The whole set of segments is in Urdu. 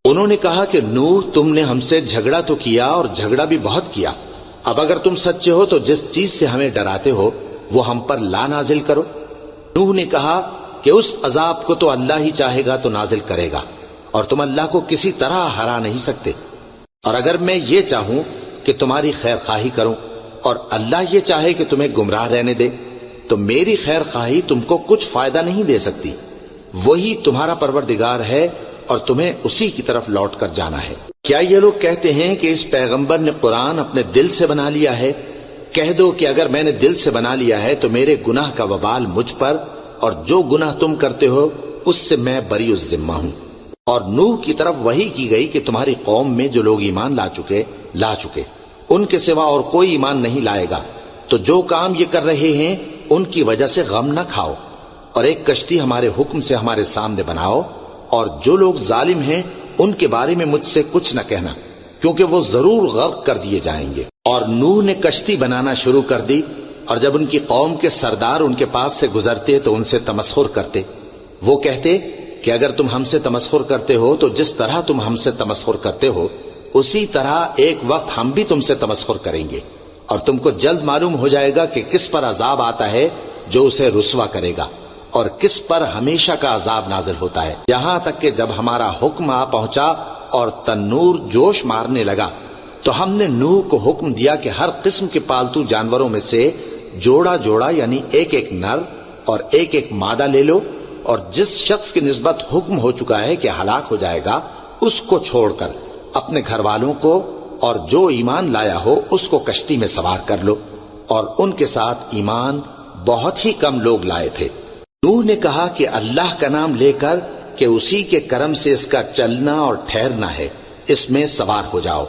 انہوں نے کہا کہ نوح تم نے ہم سے جھگڑا تو کیا اور جھگڑا بھی بہت کیا، اب اگر تم سچے ہو تو جس چیز سے ہمیں ڈراتے ہو وہ ہم پر لا نازل کرو۔ نوح نے کہا کہ اس عذاب کو تو اللہ ہی چاہے گا تو نازل کرے گا، اور تم اللہ کو کسی طرح ہرا نہیں سکتے، اور اگر میں یہ چاہوں کہ تمہاری خیر خواہی کروں اور اللہ یہ چاہے کہ تمہیں گمراہ رہنے دے تو میری خیر خواہی تم کو کچھ فائدہ نہیں دے سکتی، وہی تمہارا پروردگار ہے اور تمہیں اسی کی طرف لوٹ کر جانا ہے۔ کیا یہ لوگ کہتے ہیں کہ اس پیغمبر نے قرآن اپنے دل سے بنا لیا ہے؟ کہہ دو کہ اگر میں نے دل سے بنا لیا ہے تو میرے گناہ کا وبال مجھ پر، اور جو گناہ تم کرتے ہو اس سے میں بری الذمہ ہوں۔ اور نوح کی طرف وحی کی گئی کہ تمہاری قوم میں جو لوگ ایمان لا چکے ان کے سوا اور کوئی ایمان نہیں لائے گا، تو جو کام یہ کر رہے ہیں ان کی وجہ سے غم نہ کھاؤ، اور ایک کشتی ہمارے حکم سے ہمارے سامنے بناؤ، اور جو لوگ ظالم ہیں ان کے بارے میں مجھ سے کچھ نہ کہنا، کیونکہ وہ ضرور غرق کر دیے جائیں گے۔ اور نوح نے کشتی بنانا شروع کر دی، اور جب ان کی قوم کے سردار ان کے پاس سے گزرتے تو ان سے تمسخر کرتے۔ وہ کہتے کہ اگر تم ہم سے تمسخر کرتے ہو تو جس طرح تم ہم سے تمسخر کرتے ہو اسی طرح ایک وقت ہم بھی تم سے تمسخر کریں گے، اور تم کو جلد معلوم ہو جائے گا کہ کس پر عذاب آتا ہے جو اسے رسوا کرے گا، اور کس پر ہمیشہ کا عذاب نازل ہوتا ہے، یہاں تک کہ جب ہمارا حکم آ پہنچا اور تنور جوش مارنے لگا تو ہم نے نوح کو حکم دیا کہ ہر قسم کے پالتو جانوروں میں سے جوڑا جوڑا یعنی ایک ایک نر اور ایک ایک مادہ لے لو، اور جس شخص کی نسبت حکم ہو چکا ہے کہ ہلاک ہو جائے گا اس کو چھوڑ کر اپنے گھر والوں کو اور جو ایمان لایا ہو اس کو کشتی میں سوار کر لو، اور ان کے ساتھ ایمان بہت ہی کم لوگ لائے تھے۔ نوح نے کہا کہ اللہ کا نام لے کر کہ اسی کے کرم سے اس کا چلنا اور ٹھہرنا ہے، اس میں سوار ہو جاؤ،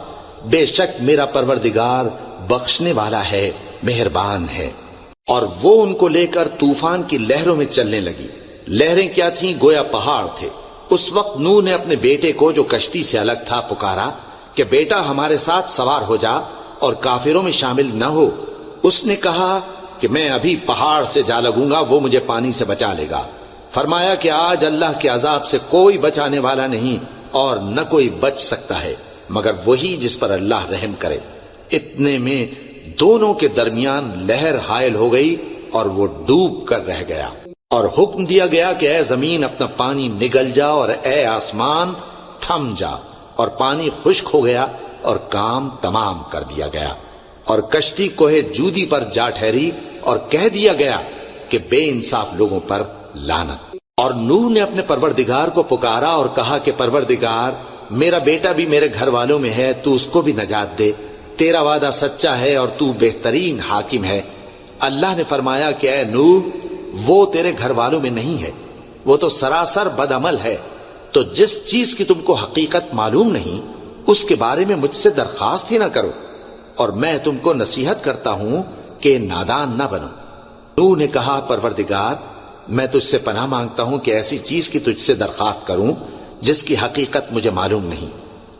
بے شک میرا پروردگار بخشنے والا ہے، مہربان ہے۔ اور وہ ان کو لے کر طوفان کی لہروں میں چلنے لگی۔ لہریں کیا تھیں؟ گویا پہاڑ تھے۔ اس وقت نوح نے اپنے بیٹے کو جو کشتی سے الگ تھا پکارا کہ بیٹا ہمارے ساتھ سوار ہو جا اور کافروں میں شامل نہ ہو۔ اس نے کہا کہ میں ابھی پہاڑ سے جا لگوں گا، وہ مجھے پانی سے بچا لے گا۔ فرمایا کہ آج اللہ کے عذاب سے کوئی بچانے والا نہیں اور نہ کوئی بچ سکتا ہے مگر وہی جس پر اللہ رحم کرے۔ اتنے میں دونوں کے درمیان لہر حائل ہو گئی اور وہ ڈوب کر رہ گیا، اور حکم دیا گیا کہ اے زمین اپنا پانی نگل جا اور اے آسمان تھم جا، اور پانی خشک ہو گیا اور کام تمام کر دیا گیا، اور کشتی کوہ جودی پر جا ٹھہری، اور کہہ دیا گیا کہ بے انصاف لوگوں پر لعنت۔ اور نوح نے اپنے پروردگار کو پکارا اور کہا کہ پروردگار میرا بیٹا بھی میرے گھر والوں میں ہے، تو اس کو بھی نجات دے، تیرا وعدہ سچا ہے اور تو بہترین حاکم ہے۔ اللہ نے فرمایا کہ اے نوح وہ تیرے گھر والوں میں نہیں ہے، وہ تو سراسر بد عمل ہے، تو جس چیز کی تم کو حقیقت معلوم نہیں اس کے بارے میں مجھ سے درخواست ہی نہ کرو، اور میں تم کو نصیحت کرتا ہوں کہ نادان نہ بنو۔ نوح نے کہا پروردگار میں تجھ سے پناہ مانگتا ہوں کہ ایسی چیز کی تجھ سے درخواست کروں جس کی حقیقت مجھے معلوم نہیں،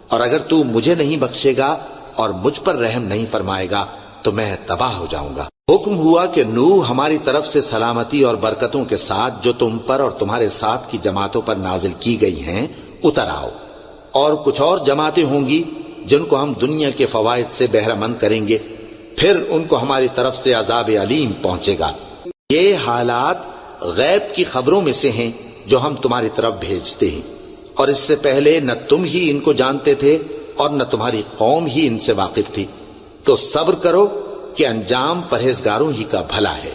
اور اگر تو مجھے نہیں بخشے گا اور مجھ پر رحم نہیں فرمائے گا تو میں تباہ ہو جاؤں گا۔ حکم ہوا کہ نوح ہماری طرف سے سلامتی اور برکتوں کے ساتھ جو تم پر اور تمہارے ساتھ کی جماعتوں پر نازل کی گئی ہیں اتر آؤ، اور کچھ اور جماعتیں ہوں گی جن کو ہم دنیا کے فوائد سے بہرہ مند کریں گے، پھر ان کو ہماری طرف سے عذاب علیم پہنچے گا۔ یہ حالات غیب کی خبروں میں سے ہیں جو ہم تمہاری طرف بھیجتے ہیں، اور اس سے پہلے نہ تم ہی ان کو جانتے تھے اور نہ تمہاری قوم ہی ان سے واقف تھی، تو صبر کرو کہ انجام پرہیزگاروں ہی کا بھلا ہے۔